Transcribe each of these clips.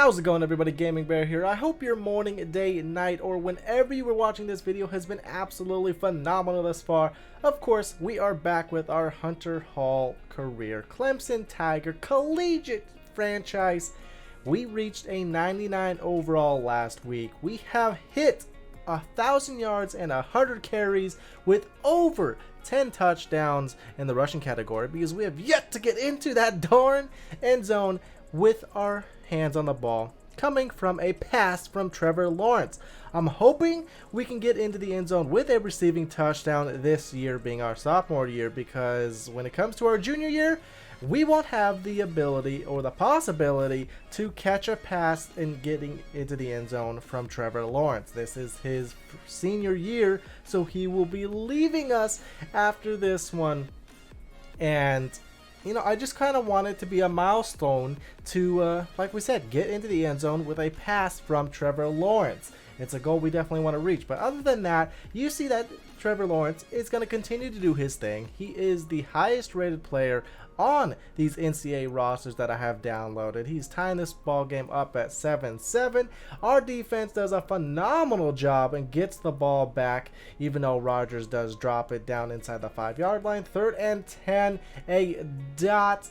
How's it going, everybody? Gaming Bear here. I hope your morning, day, night, or whenever you were watching this video has been absolutely phenomenal thus far. Of course, we are back with our Hunter Hall career Clemson Tiger collegiate franchise. We reached a 99 overall last week. We have hit 1,000 yards and 100 carries with over 10 touchdowns in the rushing category because we have yet to get into that darn end zone with our hands on the ball coming from a pass from Trevor Lawrence. I'm hoping we can get into the end zone with a receiving touchdown this year, being our sophomore year, because when it comes to our junior year, we won't have the ability or the possibility to catch a pass and getting into the end zone from Trevor Lawrence. This is his senior year, so he will be leaving us after this one. And you know, I just kind of want it to be a milestone to, like we said, get into the end zone with a pass from Trevor Lawrence. It's a goal we definitely want to reach. But other than that, you see that Trevor Lawrence is going to continue to do his thing. He is the highest rated player on these NCAA rosters that I have downloaded. He's tying this ball game up at 7-7. Our defense does a phenomenal job and gets the ball back, even though Rodgers does drop it down inside the 5-yard line. 3rd and 10, a dot,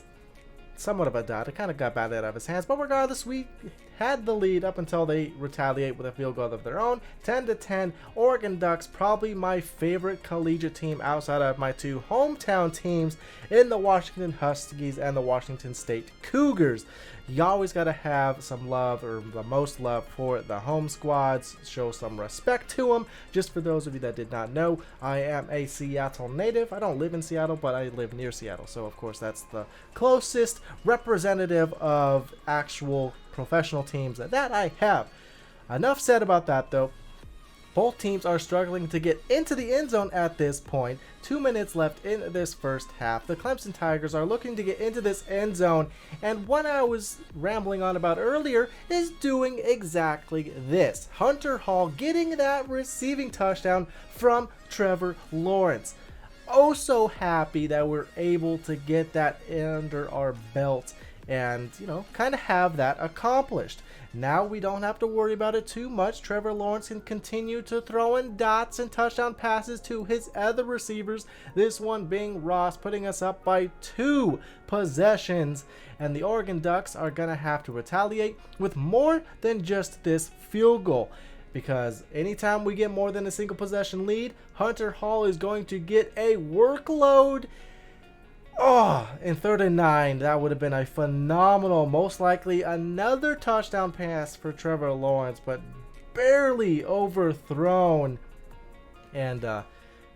somewhat of a dot. It kind of got batted out of his hands, but regardless, we had the lead up until they retaliate with a field goal of their own. 10-10. Oregon Ducks, probably my favorite collegiate team outside of my two hometown teams in the Washington Huskies and the Washington State Cougars. You always got to have some love, or the most love, for the home squads. Show some respect to them. Just for those of you that did not know, I am a Seattle native. I don't live in Seattle, but I live near Seattle. So, of course, that's the closest representative of actual professional teams that I have. Enough said about that, though. Both teams are struggling to get into the end zone at this point. 2 minutes left in this first half. The Clemson Tigers are looking to get into this end zone, and what I was rambling on about earlier is doing exactly this. Hunter Hall getting that receiving touchdown from Trevor Lawrence. Oh, so happy that we're able to get that under our belt and, you know, kind of have that accomplished. Now we don't have to worry about it too much. Trevor Lawrence can continue to throw in dots and touchdown passes to his other receivers. This one being Ross, putting us up by 2 possessions. And the Oregon Ducks are going to have to retaliate with more than just this field goal, because anytime we get more than a single possession lead, Hunter Hall is going to get a workload. Oh, in 3rd and 9, that would have been a phenomenal, most likely another touchdown pass for Trevor Lawrence, but barely overthrown. And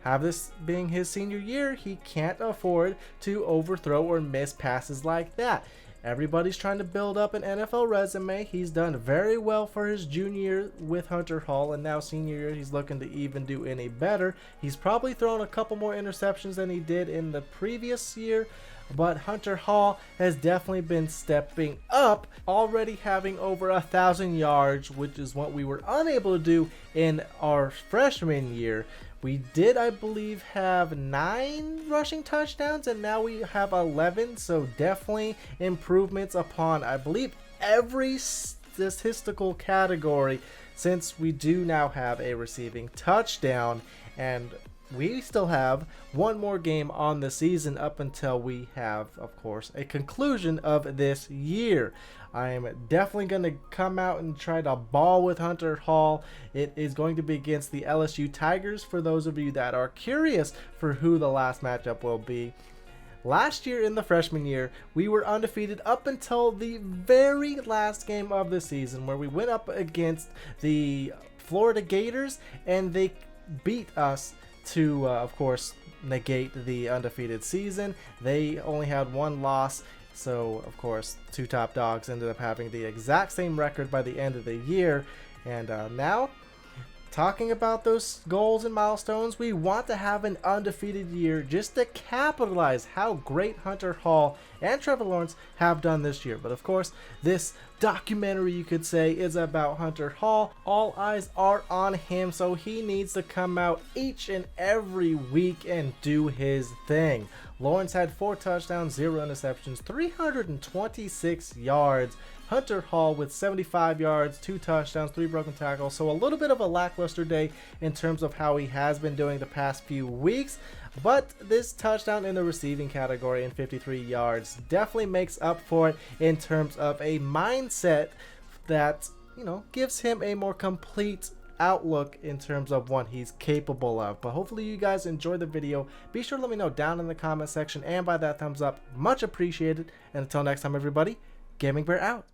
have this being his senior year, he can't afford to overthrow or miss passes like that. Everybody's trying to build up an NFL resume. He's done very well for his junior year with Hunter Hall, and now senior year he's looking to even do any better. He's probably thrown a couple more interceptions than he did in the previous year, but Hunter Hall has definitely been stepping up, already having over 1,000 yards, which is what we were unable to do in our freshman year. We did, I believe, have 9 rushing touchdowns, and now we have 11, so definitely improvements upon, I believe, every statistical category, since we do now have a receiving touchdown, and we still have one more game on the season up until we have, of course, a conclusion of this year. I am definitely going to come out and try to ball with Hunter Hall. It is going to be against the LSU Tigers, for those of you that are curious for who the last matchup will be. Last year in the freshman year, we were undefeated up until the very last game of the season, where we went up against the Florida Gators, and they beat us to, of course, negate the undefeated season. They only had 1 loss. So, of course, 2 top dogs ended up having the exact same record by the end of the year. And now, talking about those goals and milestones, we want to have an undefeated year just to capitalize how great Hunter Hall and Trevor Lawrence have done this year. But, of course, this documentary, you could say, is about Hunter Hall. All eyes are on him, so he needs to come out each and every week and do his thing. Lawrence had 4 touchdowns, 0 interceptions, 326 yards, Hunter Hall with 75 yards, 2 touchdowns, 3 broken tackles. So a little bit of a lackluster day in terms of how he has been doing the past few weeks. But this touchdown in the receiving category in 53 yards definitely makes up for it in terms of a mindset that, you know, gives him a more complete outlook in terms of what he's capable of. But hopefully you guys enjoyed the video. Be sure to let me know down in the comment section and by that thumbs up. Much appreciated. And until next time, everybody, Gaming Bear out.